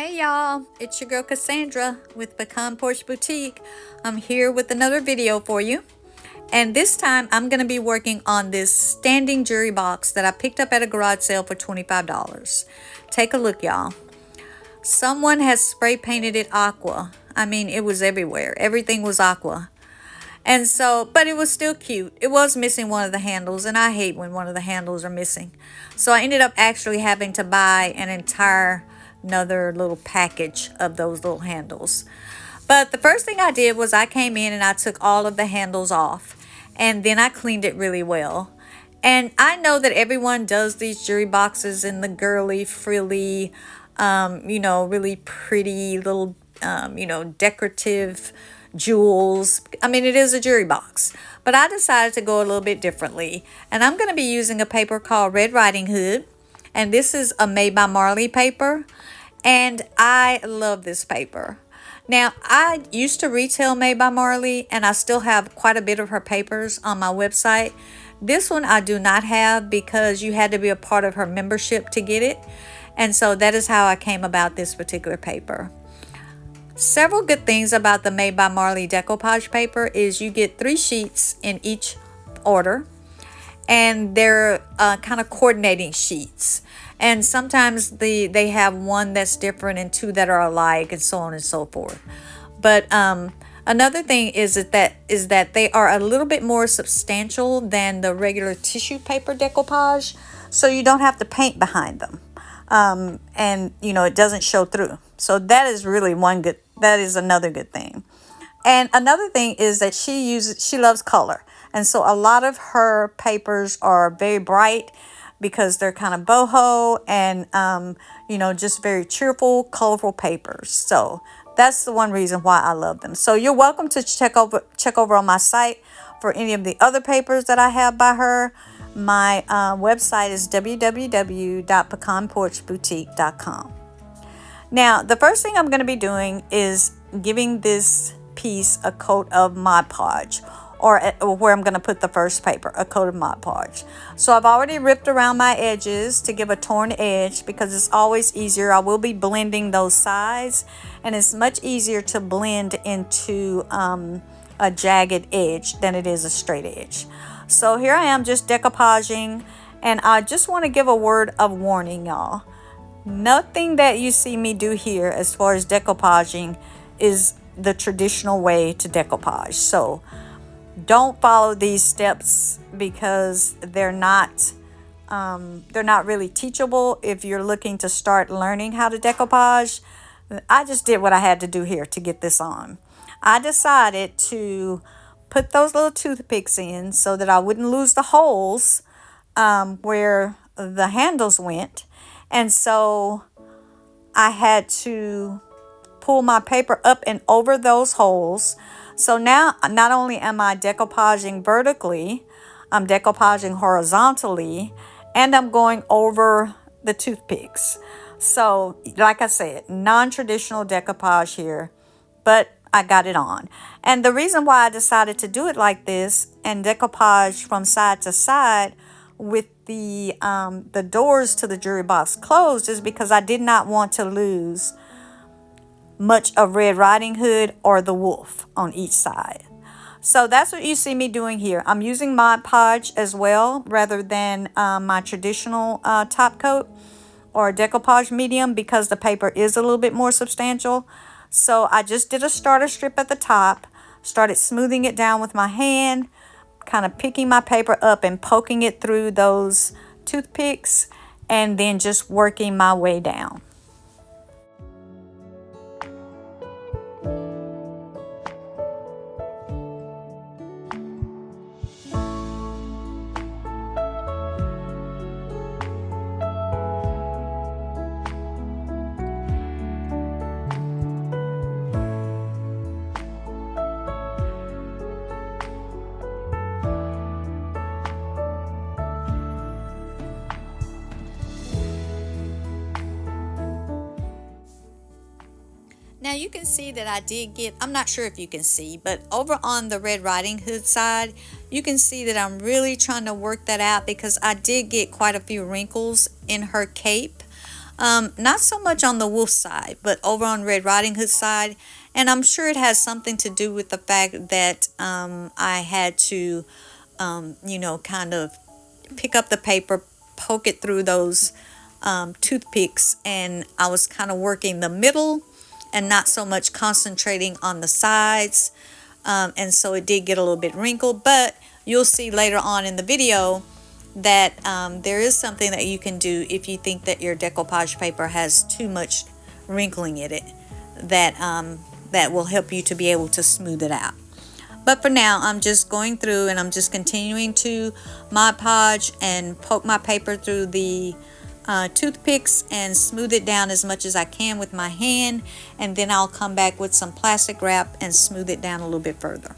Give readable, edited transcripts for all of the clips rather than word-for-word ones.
Hey y'all, it's your girl Cassandra with Pecan Porch Boutique. I'm here with another video for you. And this time I'm going to be working on this standing jewelry box that I picked up at a garage sale for $25. Take a look, y'all. Someone has spray painted it aqua. I mean, it was everywhere. Everything was aqua. And so, but it was still cute. It was missing one of the handles, and I hate when one of the handles are missing. So I ended up actually having to buy another little package of those little handles. But the first thing I did was I came in and I took all of the handles off, and then I cleaned it really well. And I know that everyone does these jewelry boxes in the girly, frilly, really pretty little, decorative jewels. I mean, it is a jewelry box, but I decided to go a little bit differently. And I'm going to be using a paper called Red Riding Hood. And this is a Made by Marley paper. And I love this paper. Now, I used to retail Made by Marley, and I still have quite a bit of her papers on my website. This one I do not have because you had to be a part of her membership to get it. And so that is how I came about this particular paper. Several good things about the Made by Marley decoupage paper is you get 3 sheets in each order, and they're kind of coordinating sheets. And sometimes they have one that's different and 2 that are alike, and so on and so forth. But another thing is that they are a little bit more substantial than the regular tissue paper decoupage, so you don't have to paint behind them. And it doesn't show through. So that is really that is another good thing. And another thing is that she loves color. And so a lot of her papers are very bright because they're kind of boho and, just very cheerful, colorful papers. So that's the one reason why I love them. So you're welcome to check over on my site for any of the other papers that I have by her. My website is www.pecanporchboutique.com. Now, the first thing I'm going to be doing is giving this piece a coat of Mod Podge, or where I'm going to put the first paper, a coat of Mod Podge. So I've already ripped around my edges to give a torn edge because it's always easier. I will be blending those sides, and it's much easier to blend into a jagged edge than it is a straight edge. So here I am just decoupaging, and I just want to give a word of warning, y'all. Nothing that you see me do here as far as decoupaging is the traditional way to decoupage. So don't follow these steps because they're not really teachable if you're looking to start learning how to decoupage. I just did what I had to do here to get this on. I decided to put those little toothpicks in so that I wouldn't lose the holes where the handles went. And so I had to pull my paper up and over those holes. So now not only am I decoupaging vertically, I'm decoupaging horizontally, and I'm going over the toothpicks. So like I said, non-traditional decoupage here, but I got it on. And the reason why I decided to do it like this and decoupage from side to side with the doors to the jewelry box closed is because I did not want to lose much of Red Riding Hood or the wolf on each side. So that's what you see me doing here. I'm using Mod Podge as well rather than my traditional top coat or decoupage medium because the paper is a little bit more substantial. So I just did a starter strip at the top, started smoothing it down with my hand, kind of picking my paper up and poking it through those toothpicks, and then just working my way down. Now you can see that I did get, I'm not sure if you can see, but over on the Red Riding Hood side, you can see that I'm really trying to work that out because I did get quite a few wrinkles in her cape. Not so much on the wolf side, but over on Red Riding Hood side. And I'm sure it has something to do with the fact that I had to, kind of pick up the paper, poke it through those toothpicks, and I was kind of working the middle and not so much concentrating on the sides. And so it did get a little bit wrinkled, but you'll see later on in the video that there is something that you can do if you think that your decoupage paper has too much wrinkling in it, that will help you to be able to smooth it out. But for now, I'm just going through and I'm just continuing to Mod Podge and poke my paper through the toothpicks and smooth it down as much as I can with my hand, and then I'll come back with some plastic wrap and smooth it down a little bit further.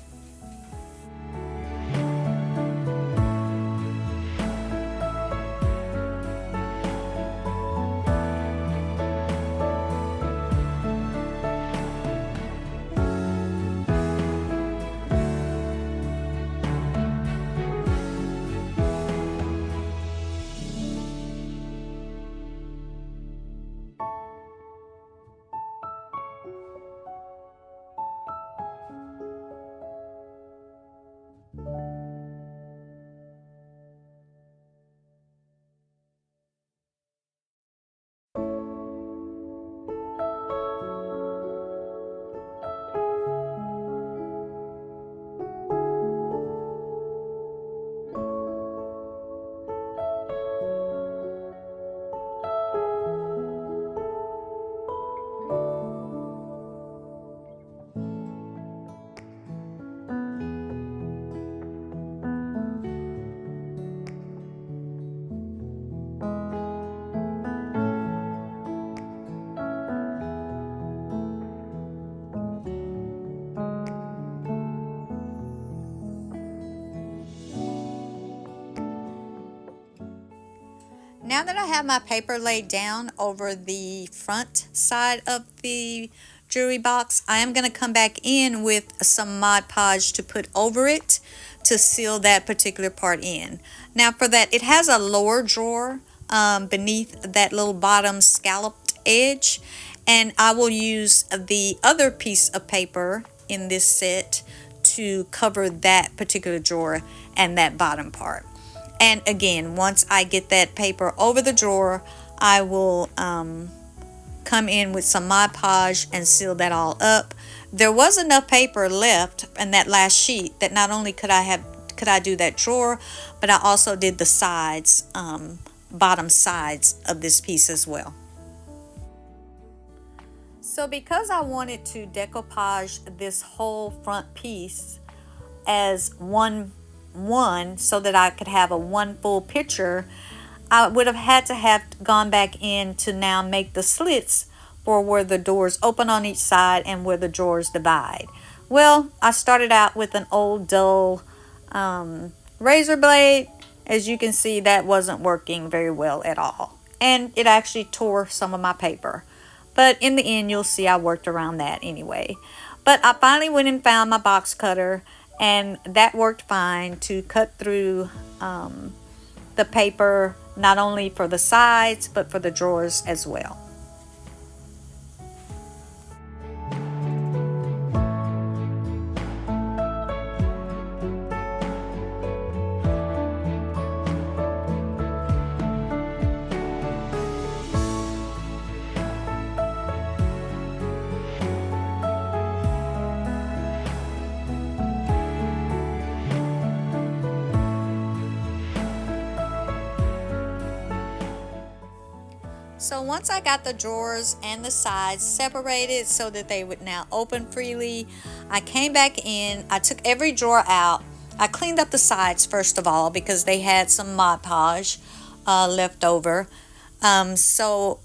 Now that I have my paper laid down over the front side of the jewelry box, I am going to come back in with some Mod Podge to put over it to seal that particular part in. Now for that, it has a lower drawer beneath that little bottom scalloped edge, and I will use the other piece of paper in this set to cover that particular drawer and that bottom part. And again, once I get that paper over the drawer, I will come in with some Mod Podge and seal that all up. There was enough paper left in that last sheet that not only could I do that drawer, but I also did the sides, bottom sides of this piece as well. So because I wanted to decoupage this whole front piece as one so that I could have a one full picture, I would have had to have gone back in to now make the slits for where the doors open on each side and where the drawers divide. Well, I started out with an old dull razor blade. As you can see, that wasn't working very well at all, and it actually tore some of my paper. But in the end, you'll see I worked around that anyway. But I finally went and found my box cutter, and that worked fine to cut through the paper, not only for the sides, but for the drawers as well. So once I got the drawers and the sides separated so that they would now open freely, I came back in, I took every drawer out. I cleaned up the sides first of all because they had some Mod Podge left over. So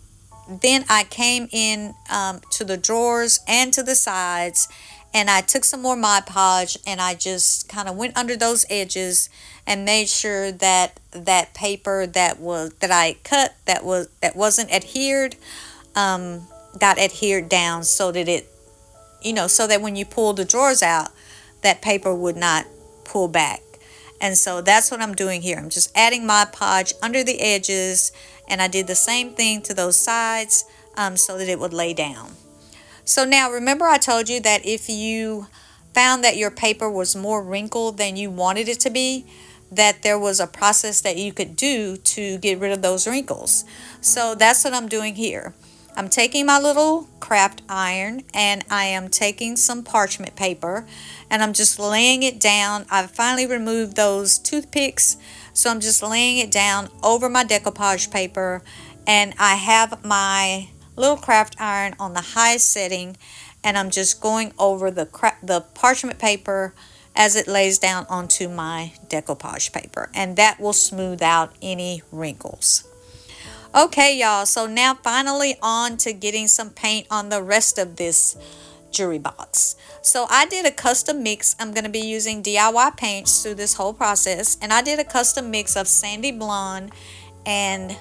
then I came in to the drawers and to the sides, and I took some more Mod Podge and I just kind of went under those edges and made sure that that paper that I cut that wasn't adhered got adhered down, so that it, so that when you pull the drawers out, that paper would not pull back. And so that's what I'm doing here. I'm just adding Mod Podge under the edges and I did the same thing to those sides so that it would lay down. So now remember I told you that if you found that your paper was more wrinkled than you wanted it to be, that there was a process that you could do to get rid of those wrinkles. So that's what I'm doing here. I'm taking my little craft iron and I am taking some parchment paper and I'm just laying it down. I've finally removed those toothpicks, so I'm just laying it down over my decoupage paper, and I have my little craft iron on the highest setting, and I'm just going over the parchment paper as it lays down onto my decoupage paper, and that will smooth out any wrinkles. Okay, y'all, so now finally on to getting some paint on the rest of this jewelry box. So I did a custom mix. I'm going to be using DIY paints through this whole process, and I did a custom mix of sandy blonde and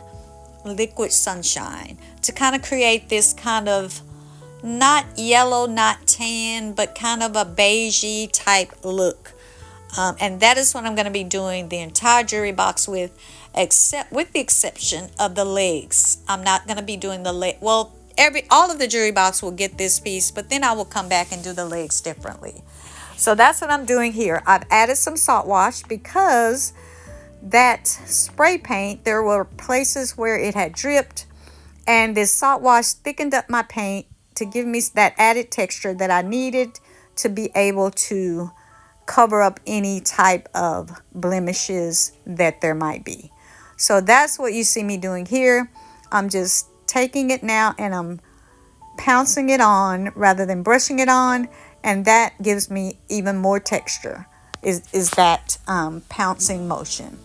liquid sunshine to kind of create this kind of not yellow, not tan, but kind of a beigey type look. And that is what I'm going to be doing the entire jewelry box with, except with the exception of the legs. I'm not going to be doing the leg. Well, all of the jewelry box will get this piece, but then I will come back and do the legs differently. So that's what I'm doing here. I've added some salt wash because that spray paint, there were places where it had dripped, and this salt wash thickened up my paint to give me that added texture that I needed to be able to cover up any type of blemishes that there might be. So that's what you see me doing here. I'm just taking it now and I'm pouncing it on rather than brushing it on, and that gives me even more texture, is that pouncing motion.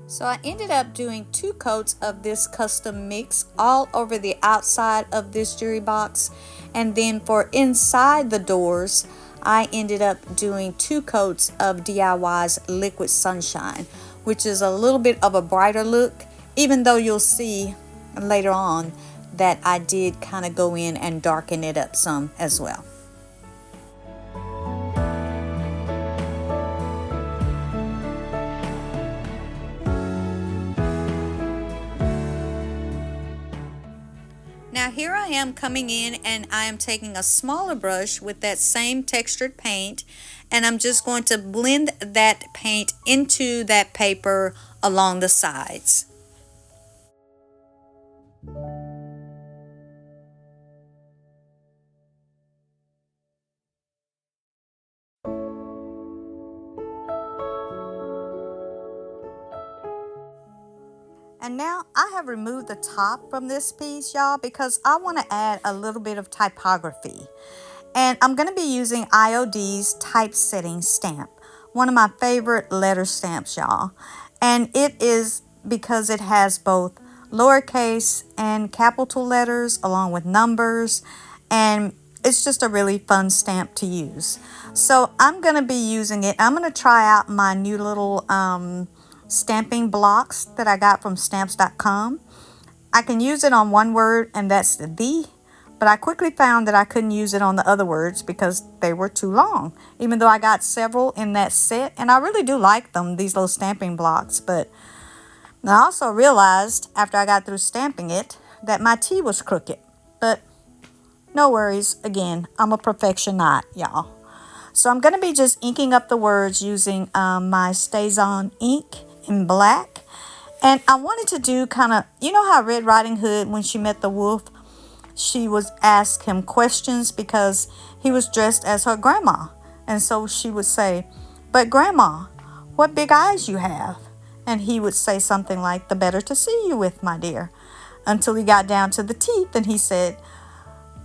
So I ended up doing 2 coats of this custom mix all over the outside of this jewelry box, and then for inside the doors I ended up doing 2 coats of DIY's liquid sunshine, which is a little bit of a brighter look, even though you'll see later on that I did kind of go in and darken it up some as well. Now here I am coming in and I am taking a smaller brush with that same textured paint, and I'm just going to blend that paint into that paper along the sides. And now I have removed the top from this piece, y'all, because I want to add a little bit of typography. And I'm going to be using IOD's typesetting stamp, one of my favorite letter stamps, y'all. And it is because it has both lowercase and capital letters along with numbers, and it's just a really fun stamp to use. So I'm going to be using it. I'm going to try out my new little stamping blocks that I got from stamps.com. I can use it on one word, and that's the, but I quickly found that I couldn't use it on the other words because they were too long, even though I got several in that set, and I really do like them, these little stamping blocks. But I also realized after I got through stamping it that my T was crooked, but no worries. Again, I'm a perfectionite, y'all. So I'm going to be just inking up the words using my StazOn ink in black. And I wanted to do kind of, you know how Red Riding Hood, when she met the wolf, she was asked him questions because he was dressed as her grandma. And so she would say, "But grandma, what big eyes you have." And he would say something like, "The better to see you with, my dear." Until he got down to the teeth and he said,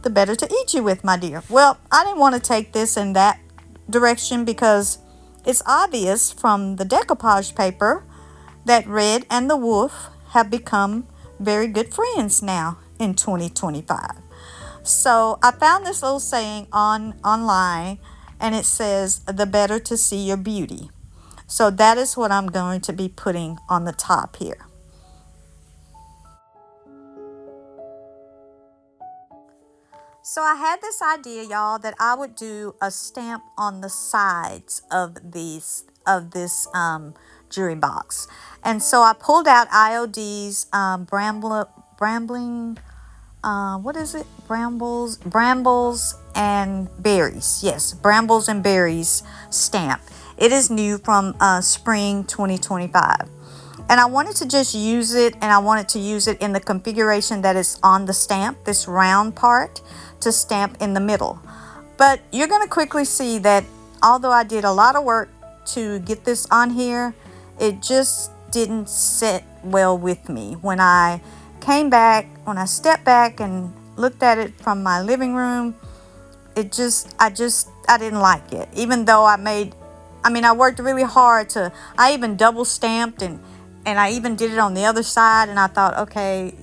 "The better to eat you with, my dear." Well, I didn't want to take this in that direction because it's obvious from the decoupage paper that Red and the wolf have become very good friends now in 2025. So I found this little saying online, and it says, "The better to see your beauty." So that is what I'm going to be putting on the top here. So I had this idea, y'all, that I would do a stamp on the sides of this jewelry box. And so I pulled out IOD's brambling, what is it? Brambles and berries. Yes, brambles and berries stamp. It is new from spring 2025. And I wanted to just use it, and I wanted to use it in the configuration that is on the stamp, this round part, to stamp in the middle. But you're going to quickly see that although I did a lot of work to get this on here, it just didn't sit well with me. When I stepped back and looked at it from my living room, I didn't like it. Even though I worked really hard I even double stamped and I even did it on the other side, and I thought, okay,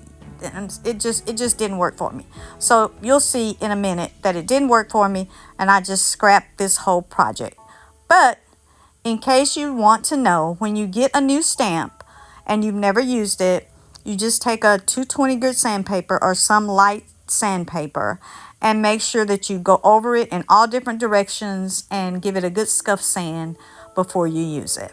it just didn't work for me. So you'll see in a minute that it didn't work for me, and I just scrapped this whole project. But in case you want to know, when you get a new stamp and you've never used it, you just take a 220 grit sandpaper or some light sandpaper and make sure that you go over it in all different directions and give it a good scuff sand before you use it.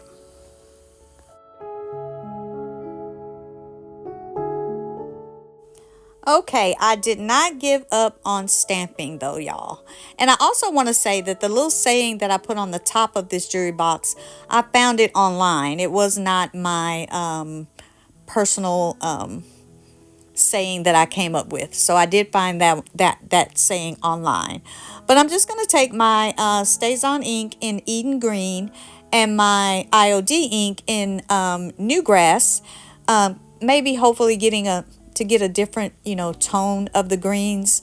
Okay, I did not give up on stamping though, y'all. And I also want to say that the little saying that I put on the top of this jewelry box, I found it online. It was not my personal saying that I came up with. So I did find that saying online. But I'm just going to take my Stays On ink in Eden Green and my IOD ink in Newgrass. Maybe hopefully to get a different, tone of the greens.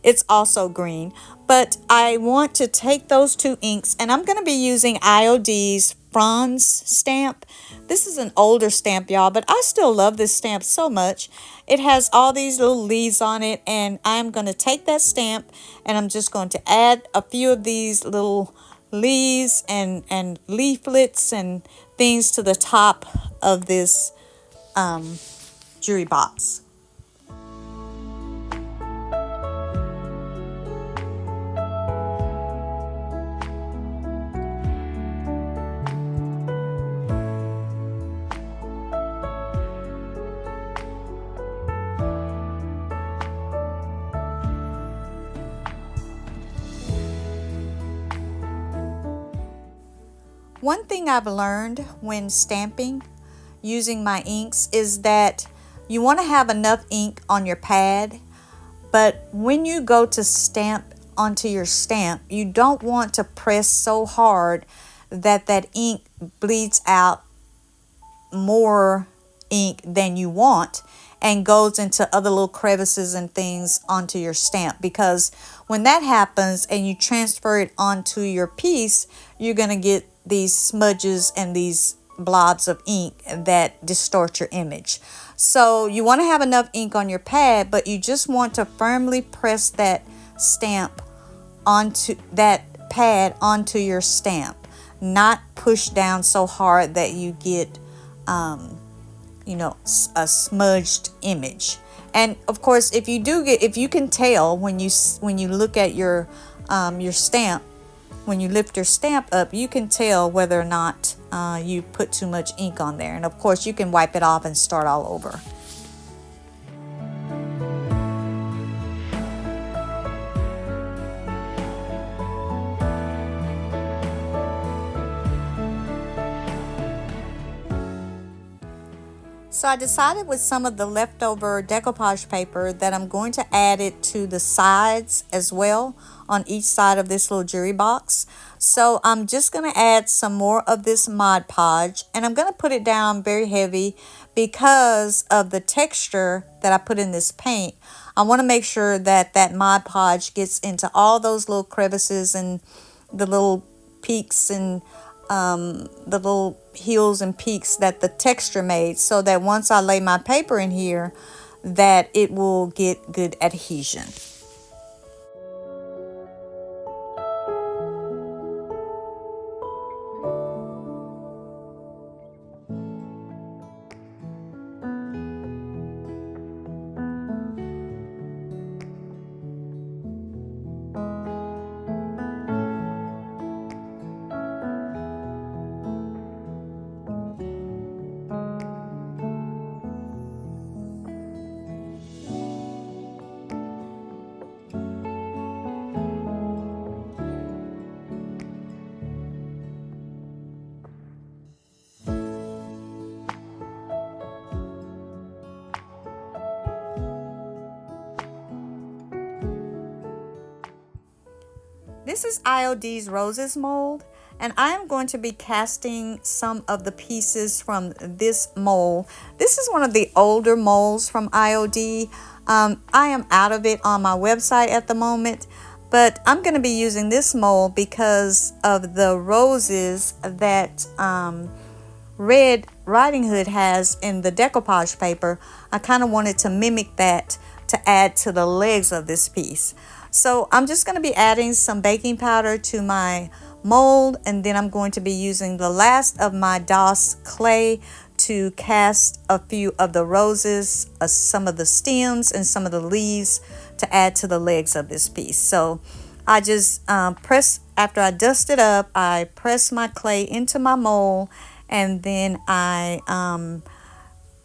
It's also green. But I want to take those two inks, and I'm going to be using IOD's Franz stamp. This is an older stamp, y'all, but I still love this stamp so much. It has all these little leaves on it, and I'm going to take that stamp and I'm just going to add a few of these little leaves and leaflets and things to the top of this jewelry box. One thing I've learned when stamping using my inks is that you want to have enough ink on your pad, but when you go to stamp onto your stamp, you don't want to press so hard that ink bleeds out more ink than you want and goes into other little crevices and things onto your stamp, because when that happens and you transfer it onto your piece, you're going to get these smudges and these blobs of ink that distort your image. So you want to have enough ink on your pad, but you just want to firmly press that stamp onto that pad onto your stamp, not push down so hard that you get a smudged image. And of course, if you can tell when you look at your stamp, when you lift your stamp up, you can tell whether or not you put too much ink on there. And of course, you can wipe it off and start all over. So I decided with some of the leftover decoupage paper that I'm going to add it to the sides as well, on each side of this little jewelry box. So I'm just going to add some more of this Mod Podge, and I'm going to put it down very heavy because of the texture that I put in this paint. I want to make sure that Mod Podge gets into all those little crevices and the little peaks and the little hills and peaks that the texture made, so that once I lay my paper in here, that it will get good adhesion. This is IOD's Roses mold, and I am going to be casting some of the pieces from this mold. This is one of the older molds from IOD. I am out of it on my website at the moment, but I'm going to be using this mold because of the roses that Red Riding Hood has in the decoupage paper. I kind of wanted to mimic that to add to the legs of this piece. So I'm just going to be adding some baking powder to my mold, and then I'm going to be using the last of my DOS clay to cast a few of the roses, some of the stems and some of the leaves to add to the legs of this piece. So I just after I dust it up, I press my clay into my mold, and then I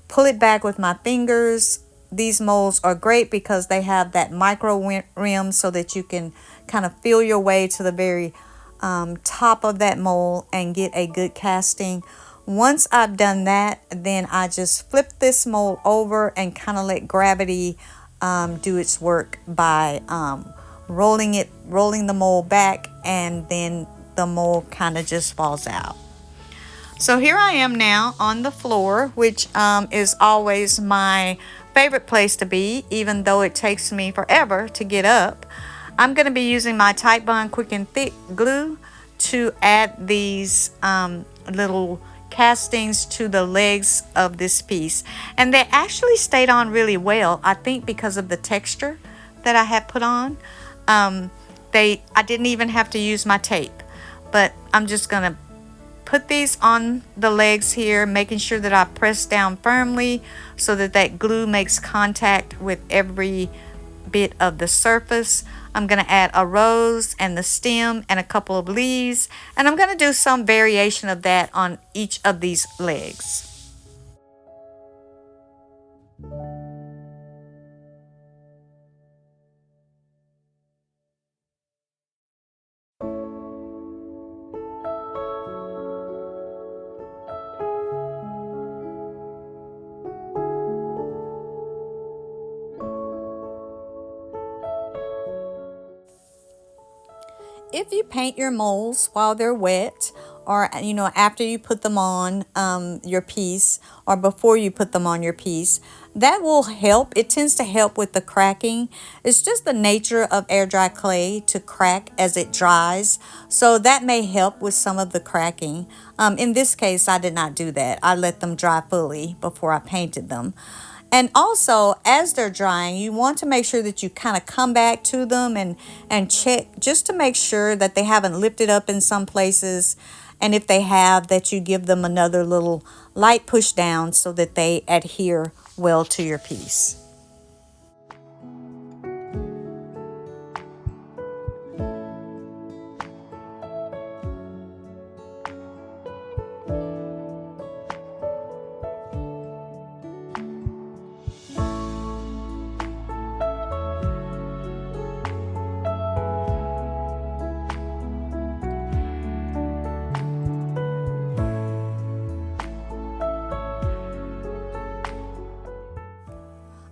pull it back with my fingers. These molds are great because they have that micro rim so that you can kind of feel your way to the very top of that mold and get a good casting. Once I've done that, then I just flip this mold over and kind of let gravity do its work by rolling the mold back, and then the mold kind of just falls out. So here I am now on the floor, which is always my favorite place to be, even though it takes me forever to get up. I'm going to be using my Tite Bond Quick and Thick glue to add these little castings to the legs of this piece. And they actually stayed on really well, I think because of the texture that I had put on. I didn't even have to use my tape, but I'm just going to put these on the legs here, making sure that I press down firmly so that that glue makes contact with every bit of the surface. I'm going to add a rose and the stem and a couple of leaves, and I'm going to do some variation of that on each of these legs. If you paint your molds while they're wet, or after you put them on your piece, or before you put them on your piece, that will help. It tends to help with the cracking. It's just the nature of air dry clay to crack as it dries, so that may help with some of the cracking. In this case, I did not do that. I let them dry fully before I painted them. And also, as they're drying, you want to make sure that you kind of come back to them and check just to make sure that they haven't lifted up in some places. And if they have, that you give them another little light push down so that they adhere well to your piece.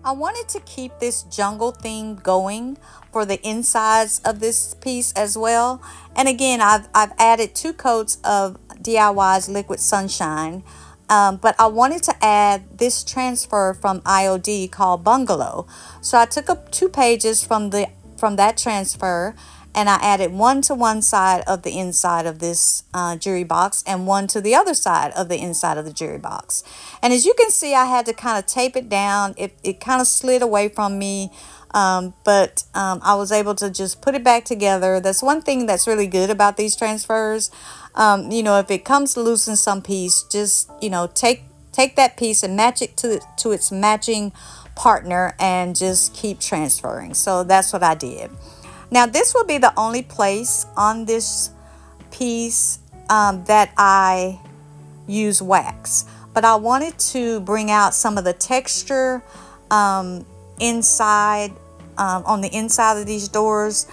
I wanted to keep this jungle theme going for the insides of this piece as well. And again, I've added 2 coats of DIY's Liquid Sunshine. But I wanted to add this transfer from IOD called Bungalow. So I took up 2 pages from that transfer, and I added 1 to one side of the inside of this jewelry box and 1 to the other side of the inside of the jewelry box. And as you can see, I had to kind of tape it down. It kind of slid away from me, but I was able to just put it back together. That's one thing that's really good about these transfers. If it comes loose in some piece, just take that piece and match it to its matching partner and just keep transferring. So that's what I did. Now this will be the only place on this piece that I use wax, but I wanted to bring out some of the texture inside on the inside of these doors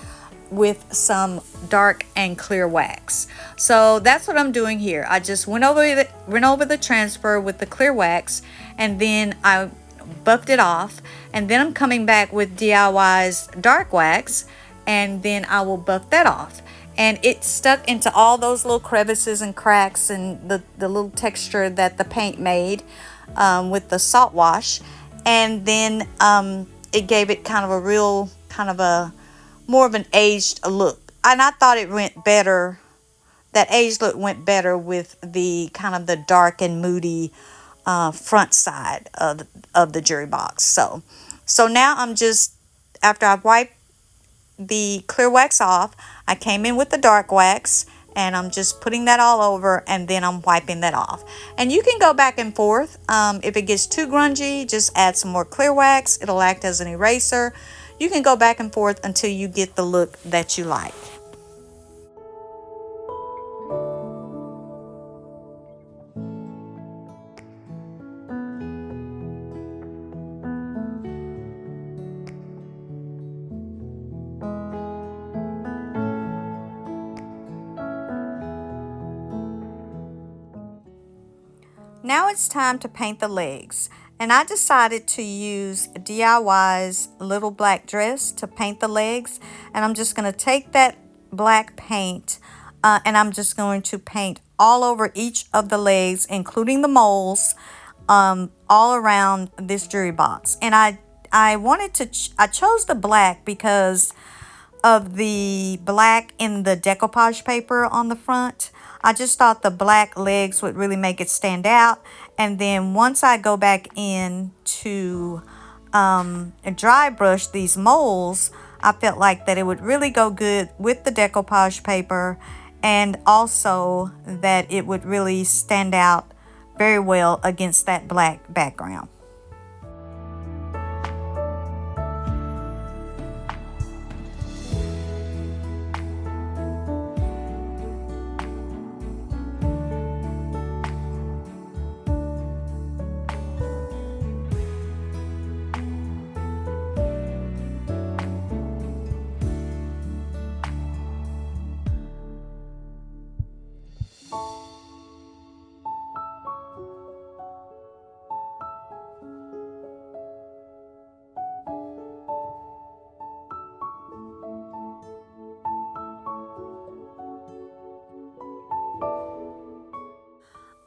with some dark and clear wax. So that's what I'm doing here. I just went over the transfer with the clear wax, and then I buffed it off, and then I'm coming back with DIY's dark wax and then I will buff that off. And it stuck into all those little crevices and cracks and the little texture that the paint made with the salt wash. And then it gave it kind of a real, kind of a more of an aged look. And I thought it went better, that aged look went better with the kind of the dark and moody front side of the jewelry box. So now I'm just, after I've wiped the clear wax off, I came in with the dark wax and I'm just putting that all over, and then I'm wiping that off. And you can go back and forth. If it gets too grungy, just add some more clear wax. It'll act as an eraser. You can go back and forth until you get the look that you like. Now it's time to paint the legs, and I decided to use DIY's little black dress to paint the legs. And I'm just going to take that black paint and I'm just going to paint all over each of the legs, including the moles, all around this jewelry box. And I wanted to I chose the black because of the black in the decoupage paper on the front. I just thought the black legs would really make it stand out. And then once I go back in to dry brush these moles, I felt like that it would really go good with the decoupage paper, and also that it would really stand out very well against that black background.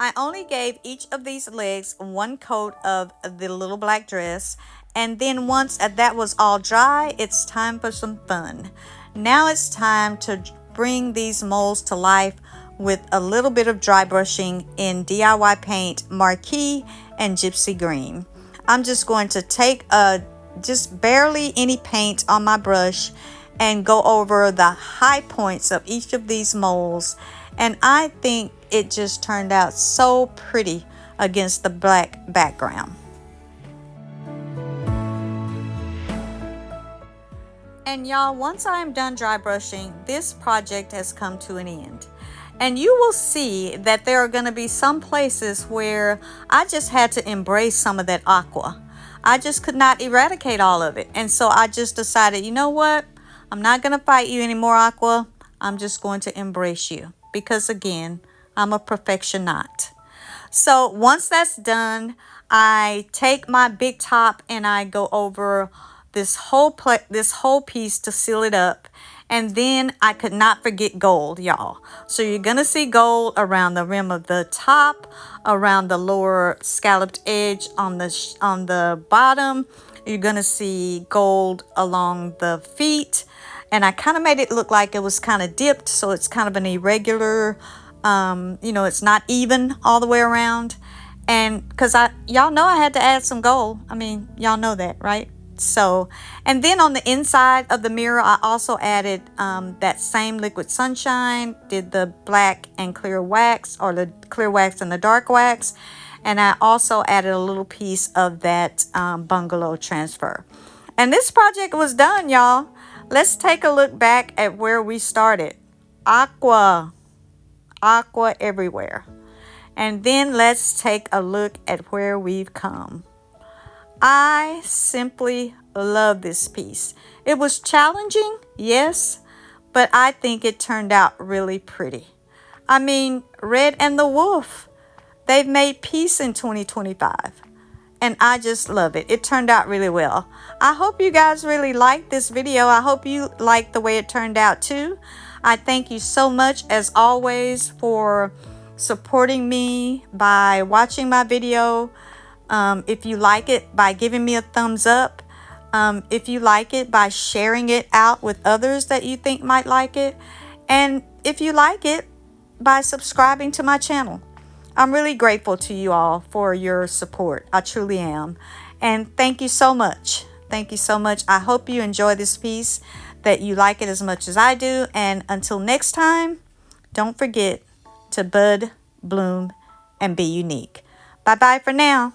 I only gave each of these legs one coat of the little black dress, and then once that was all dry, it's time for some fun. Now it's time to bring these molds to life with a little bit of dry brushing in DIY paint, Marquee and Gypsy Green. I'm just going to take just barely any paint on my brush and go over the high points of each of these molds. And I think it just turned out so pretty against the black background. And y'all, once I am done dry brushing, this project has come to an end. And you will see that there are going to be some places where I just had to embrace some of that aqua. I just could not eradicate all of it. And so I just decided, you know what? I'm not going to fight you anymore, aqua. I'm just going to embrace you. Because again, I'm a perfectionist. So once that's done, I take my big top and I go over this whole piece to seal it up. And then I could not forget gold, y'all. So you're going to see gold around the rim of the top, around the lower scalloped edge on the bottom. You're going to see gold along the feet. And I kind of made it look like it was kind of dipped, so it's kind of an irregular, it's not even all the way around. And because y'all know I had to add some gold. I mean, y'all know that, right? So, and then on the inside of the mirror, I also added that same liquid sunshine, did the black and clear wax, or the clear wax and the dark wax. And I also added a little piece of that bungalow transfer. And this project was done, y'all. Let's take a look back at where we started. Aqua everywhere. And then let's take a look at where we've come. I simply love this piece. It was challenging, yes, but I think it turned out really pretty. I mean, Red and the Wolf, they've made peace in 2025. and I just love it. It turned out really well. I hope you guys really liked this video. I hope you like the way it turned out too. I thank you so much as always for supporting me by watching my video. If you like it, by giving me a thumbs up. If you like it, by sharing it out with others that you think might like it. And if you like it, by subscribing to my channel. I'm really grateful to you all for your support. I truly am. And thank you so much. Thank you so much. I hope you enjoy this piece, that you like it as much as I do. And until next time, don't forget to bud, bloom, and be unique. Bye-bye for now.